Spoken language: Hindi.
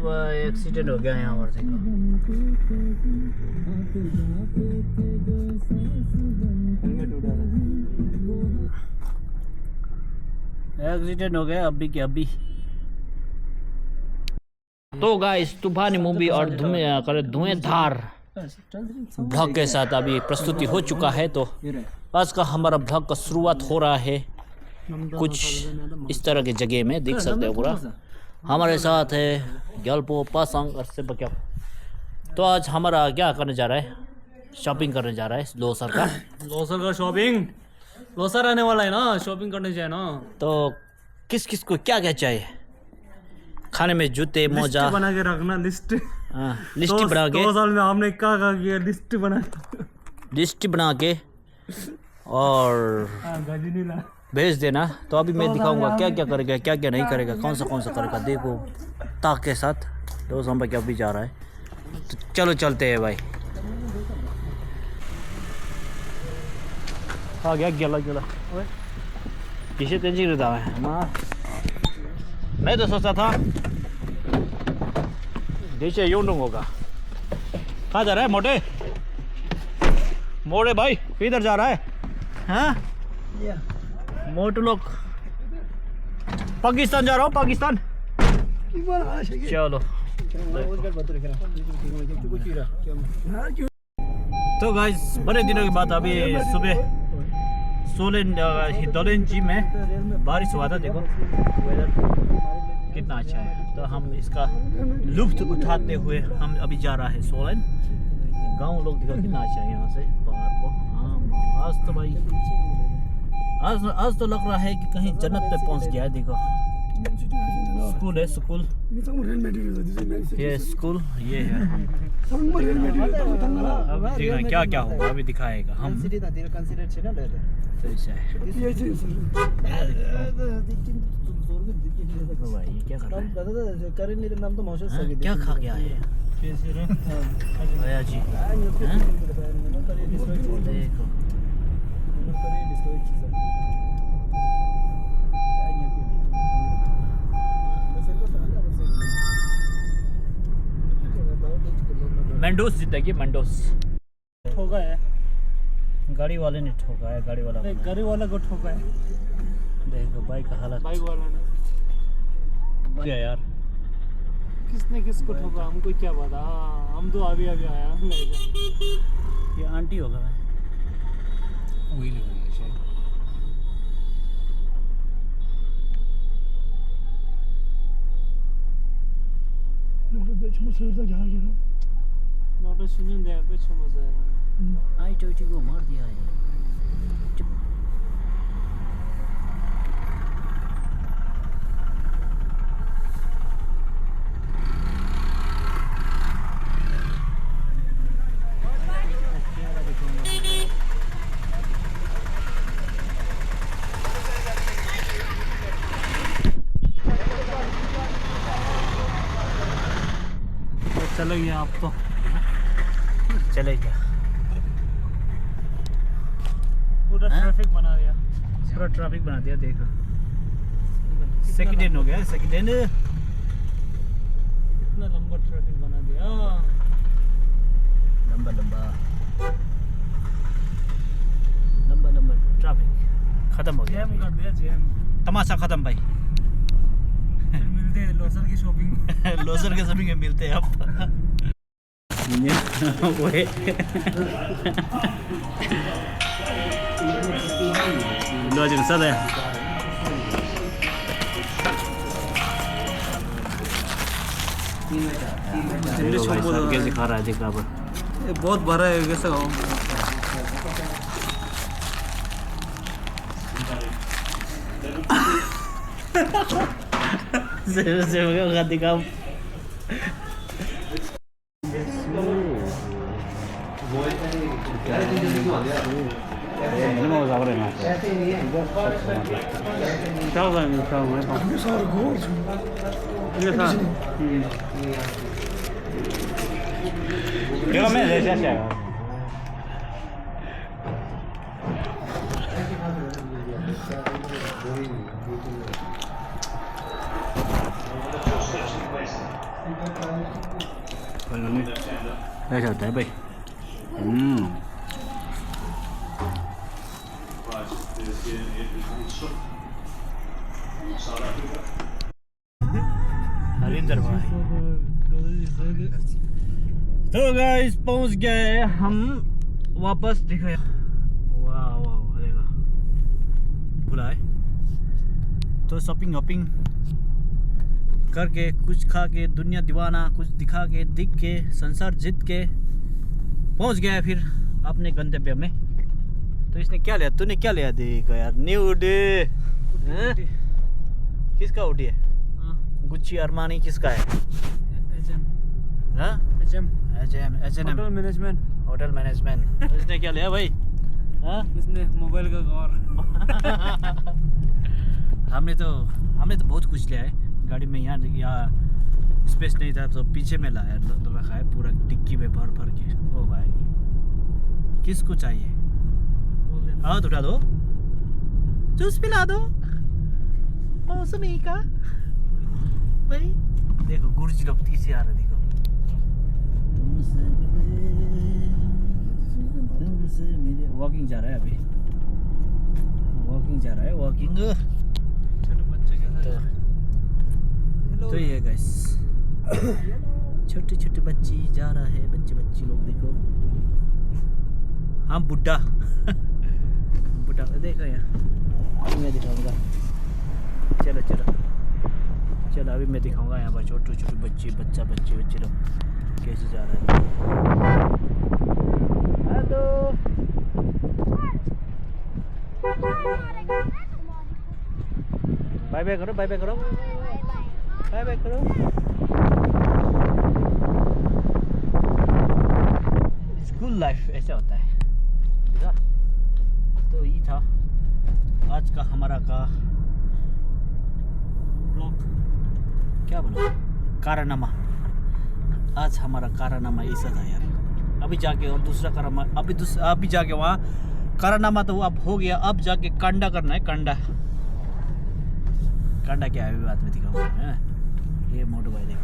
एक्सीडेंट हो गया यहाँ पर देखो। एक्सीडेंट हो गया अभी के अभी। तो गाइस तूफानी मूवी और धुएंधार ब्लॉग के साथ अभी प्रस्तुति हो चुका है। तो आज का हमारा ब्लॉग का शुरुआत हो रहा है कुछ इस तरह की जगह में, देख सकते हो पूरा। हमारे साथ है ग्यालपो पासंग और से बक्या। तो आज हमारा क्या करने जा रहा है, शॉपिंग करने जा रहा है लोसर का शॉपिंग। लोसर आने वाला है ना, शॉपिंग करने जाए ना। तो किस किस को क्या क्या चाहिए खाने में, जूते मोजा बना के रखना, लिस्ट। लिस्ट बना के 2 साल में हमने क्या किया, लिस्ट बना के और भेज देना। तो अभी मैं दिखाऊंगा क्या क्या करेगा, क्या क्या नहीं करेगा, कौन सा करेगा। देखो ताक के साथ दोस्त हम क्या भी जा रहा है। तो चलो चलते हैं भाई। आ गया गेला किसे तेजी रहता है। मैं तो सोचा था नीचे यूं होगा। कहाँ जा रहा है मोटे भाई, किधर जा रहा है? हाँ मोटू लोग पाकिस्तान जा रहा हूँ, पाकिस्तान। चलो तो गाइस बड़े दिनों के बाद अभी सुबह हिदोलन जी में बारिश हुआ था। देखो वेदर कितना अच्छा है। तो हम इसका लुत्फ उठाते हुए हम अभी जा रहा है सोलन गांव। लोग देखो कितना अच्छा है यहाँ से बाहर को। हाँ आज तो भाई आज तो लग रहा है कि कहीं जन्नत पे पहुंच गया है। देखो स्कूल है, स्कूल ये स्कूल ये है। अब देखना क्या क्या होगा, अभी दिखाएगा हम। भाई ये क्या कर रहा है? क्या खा गया है भैया जी? देखो मेंडोस जीतेगी, मेंडोस। ठोका है गाड़ी वाले ने ठोका है, गाड़ी वाला को ठोका है। देखो बाइक का हालत। बाइक वाला ने क्या यार, किसने किसको ठोका हमको क्या पता। हम तो अभी आया। ये आंटी होगा वही लग रही है शायद। डॉक्टर सुनील दे पे मजा आ आई टोटी को मार दिया है। चले गए आप तो, चले गया। पूरा ट्रैफिक बना दिया, पूरा ट्रैफिक बना दिया। देखो सेकंड हैंड हो गया, सेकंड हैंड। इतना लंबा ट्रैफिक बना दिया, लंबा ट्रैफिक खत्म हो गया, जैम कर दिया, जैम। तमाशा खत्म भाई। मिलते हैं लोसर की शॉपिंग। लोसर के शॉपिंग में मिलते हैं अब। वो लोजन सद है। कैसे खा रहा है देखा पर, ये बहुत भरा है, कैसे खाऊं? से दिखा। ऐसा होता है भाई। हरिंदर भाई। तो गाइस पहुंच गए हम वापस। देखो वाह वाह देखो बुलाए तो शॉपिंग वॉपिंग करके कुछ खा के दुनिया दीवाना कुछ दिखा के दिख के संसार जीत के पहुंच गया फिर अपने गंतव्य में। तो इसने क्या लिया? तूने क्या लिया? देखो यार न्यू डे। किसका उडी है? गुच्ची अरमानी किसका है? Hotel management. Hotel management. इसने क्या लिया भाई? हाँ? इसने मोबाइल का कवर। हमने तो बहुत कुछ लिया है गाड़ी में। यहाँ स्पेस नहीं था तो पीछे में लाया रखा है पूरा डिक्की में भर भर के। ओ भाई किसको चाहिए? हाँ तो उठा दो, जूस पिला दो मौसमी का भाई। देखो गुरुजी लोग तीसरे आ रहे। देखो तुमसे मिले। वॉकिंग जा रहा है अभी, वॉकिंग जा रहा है वॉकिंग। छोटे बच्चे के साथ। तो ये गाइस छोटे छोटे बच्ची जा रहा है। बच्ची लोग देखो। हाँ बुड्ढा बुड्ढा देखो यहाँ। अभी मैं दिखाऊंगा। चलो अभी मैं दिखाऊंगा यहाँ पर छोटे छोटे बच्चे लोग कैसे जा रहे हैं। हेलो बाय बाय करो, बाय बाय करो, बाय बाय करो। स्कूल लाइफ ऐसा होता है। तो ये था आज का हमारा का ब्लॉग। क्या बोलो? कारनामा। आज हमारा कारनामा ऐसा था यार। अभी जाके और दूसरा कारनामा अभी जाके वहाँ कारनामा तो अब हो गया। अब जाके कांडा करना है। कांडा क्या है अभी बाद में दिखाऊंगा। ये मोटू भाई देखो।